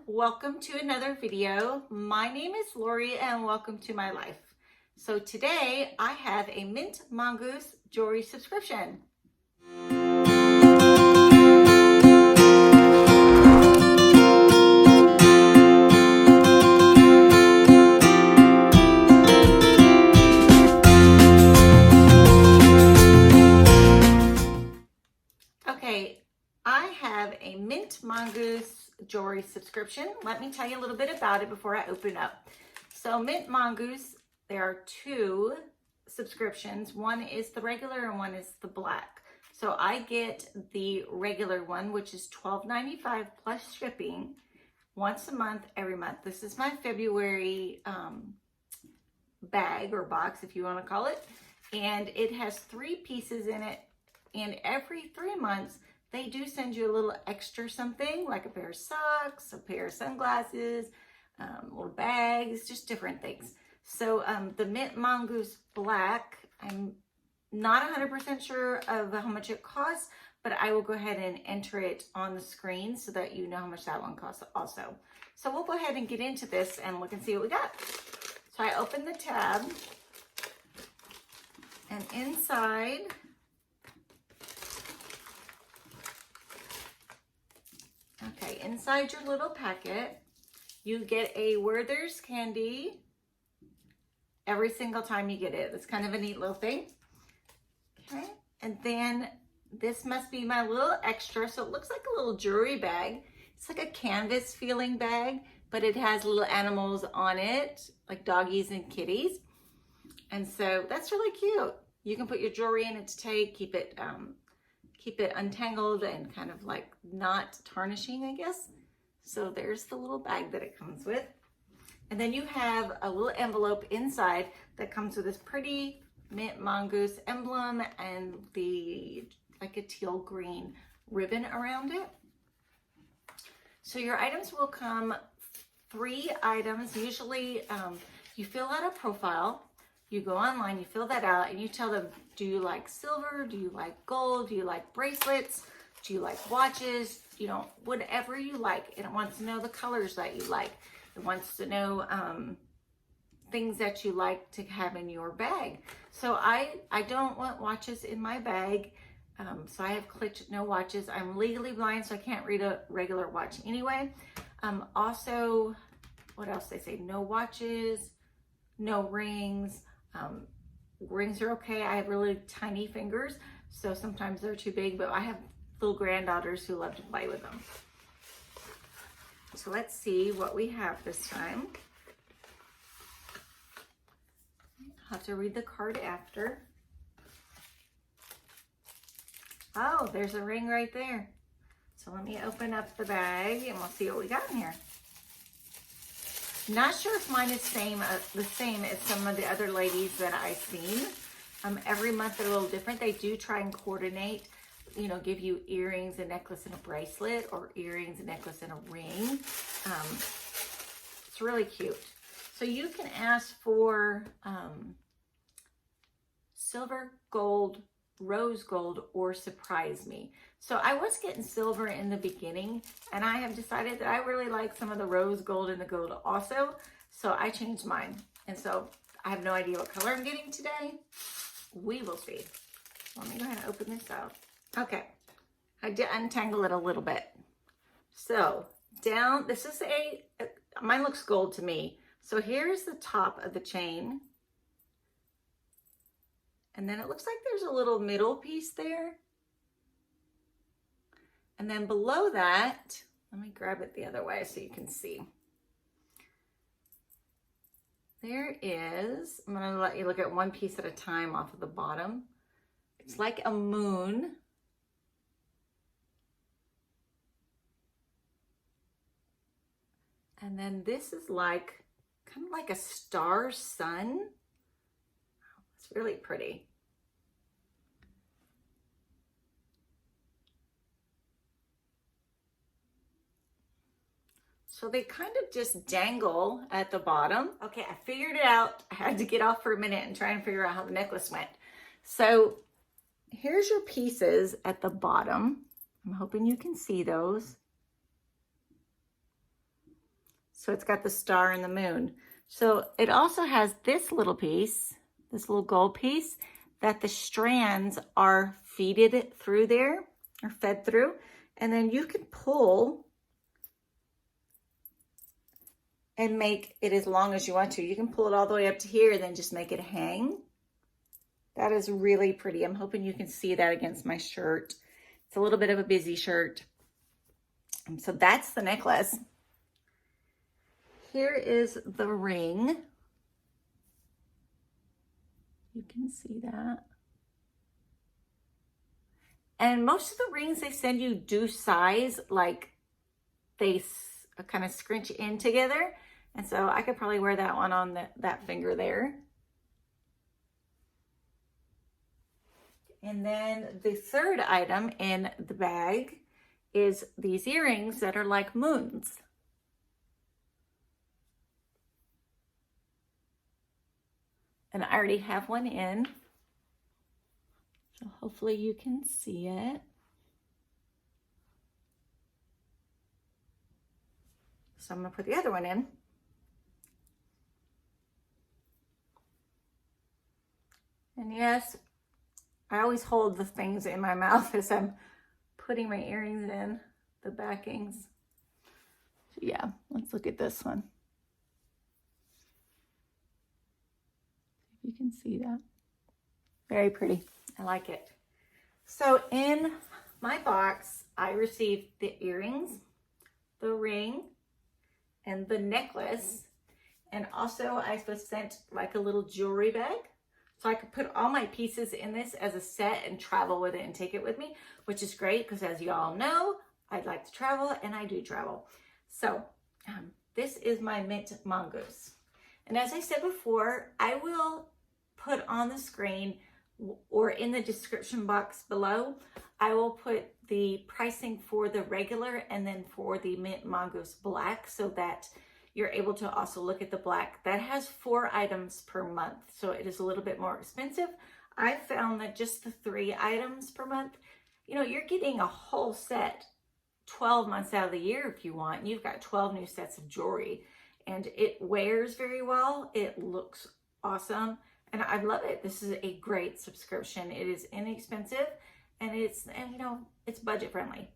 welcome to another video. My name is Lori and welcome to my life. So today I have a Mint Mongoose jewelry subscription. Okay, I have a Mint Mongoose jewelry subscription. Let me tell you a little bit about it before I open up. So Mint Mongoose, there are two subscriptions. One is the regular and one is the black. So I get the regular one, which is $12.95 plus shipping once a month, every month. This is my February bag or box, if you want to call it. And it has 3 pieces in it. And every 3 months, they do send you a little extra something, like a pair of socks, a pair of sunglasses, little bags, just different things. So the Mint Mongoose Black, I'm not 100% sure of how much it costs, but I will go ahead and enter it on the screen so that you know how much that one costs also. So we'll go ahead and get into this and look and see what we got. So I open the tab, and inside, okay, inside your little packet, you get a Werther's candy every single time you get it. It's kind of a neat little thing. Okay, and then this must be my little extra. So it looks like a little jewelry bag. It's like a canvas feeling bag, but it has little animals on it, like doggies and kitties. And so that's really cute. You can put your jewelry in it to take, keep it untangled and kind of like not tarnishing, I guess. So there's the little bag that it comes with. And then you have a little envelope inside that comes with this pretty Mint Mongoose emblem and the like a teal green ribbon around it. So your items will come 3 items. Usually you fill out a profile. You go online, you fill that out, and you tell them, do you like silver? Do you like gold? Do you like bracelets? Do you like watches? You know, whatever you like. And it wants to know the colors that you like. It wants to know things that you like to have in your bag. So I don't want watches in my bag. So I have clicked no watches. I'm legally blind, so I can't read a regular watch anyway. Also, what else they say? No watches, no rings. Rings are okay. I have really tiny fingers, so sometimes they're too big, but I have little granddaughters who love to play with them. So let's see what we have this time. I'll have to read the card after. Oh, there's a ring right there. So let me open up the bag and we'll see what we got in here. Not sure if mine is the same as some of the other ladies that I've seen. Every month they're a little different. They do try and coordinate, you know, give you earrings, a necklace, and a bracelet, or earrings, a necklace, and a ring. It's really cute. So you can ask for silver, gold, rose gold, or surprise me. So I was getting silver in the beginning, and I have decided that I really like some of the rose gold and the gold also. So I changed mine. And so I have no idea what color I'm getting today. We will see. Let me go ahead and open this out. Okay, I did untangle it a little bit. So down, this is mine looks gold to me. So here's the top of the chain. And then it looks like there's a little middle piece there. And then below that, let me grab it the other way so you can see. There is, I'm gonna let you look at one piece at a time off of the bottom. It's like a moon. And then this is like, kind of like a star sun. It's really pretty. So they kind of just dangle at the bottom. Okay, I figured it out. I had to get off for a minute and try and figure out how the necklace went. So here's your pieces at the bottom. I'm hoping you can see those. So it's got the star and the moon. So it also has this little piece, this little gold piece, that the strands are feeded through there, or fed through. And then you can pull and make it as long as you want to. You can pull it all the way up to here and then just make it hang. That is really pretty. I'm hoping you can see that against my shirt. It's a little bit of a busy shirt. So that's the necklace. Here is the ring. You can see that. And most of the rings they send you do size, like they kind of scrunch in together. And so I could probably wear that one on that finger there. And then the third item in the bag is these earrings that are like moons. And I already have one in, so hopefully you can see it. So I'm gonna put the other one in. And yes, I always hold the things in my mouth as I'm putting my earrings in, the backings. So yeah, let's look at this one. You can see that. Very pretty. I like it. So in my box, I received the earrings, the ring, and the necklace. And also I was sent like a little jewelry bag. So I could put all my pieces in this as a set and travel with it and take it with me, which is great because as you all know, I'd like to travel and I do travel. So this is my mint mongoose. And as I said before, I will put on the screen or in the description box below, I will put the pricing for the regular and then for the mint mongoose black so that you're able to also look at the black. That has 4 items per month, so it is a little bit more expensive. I found that just the 3 items per month, you know, you're getting a whole set 12 months out of the year if you want. You've got 12 new sets of jewelry and it wears very well. It looks awesome and I love it. This is a great subscription. It is inexpensive and you know, it's budget friendly.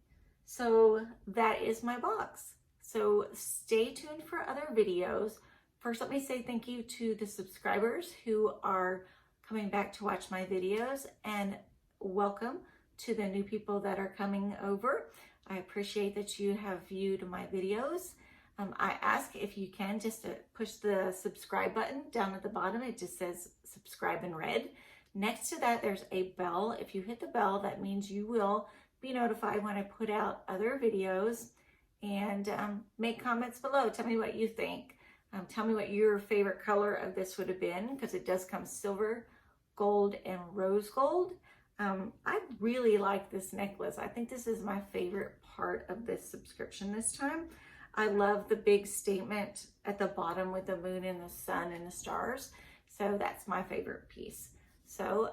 So that is my box. So stay tuned for other videos. First, let me say thank you to the subscribers who are coming back to watch my videos, and welcome to the new people that are coming over. I appreciate that you have viewed my videos. I ask if you can just to push the subscribe button down at the bottom. It just says subscribe in red. Next to that, there's a bell. If you hit the bell, that means you will be notified when I put out other videos. And make comments below. Tell me what you think. Tell me what your favorite color of this would have been, because it does come silver, gold, and rose gold. I really like this necklace. I think this is my favorite part of this subscription this time. I love the big statement at the bottom with the moon and the sun and the stars. So that's my favorite piece. So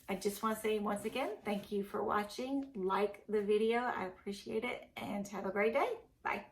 I just want to say once again, thank you for watching. Like the video. I appreciate it and have a great day. Bye.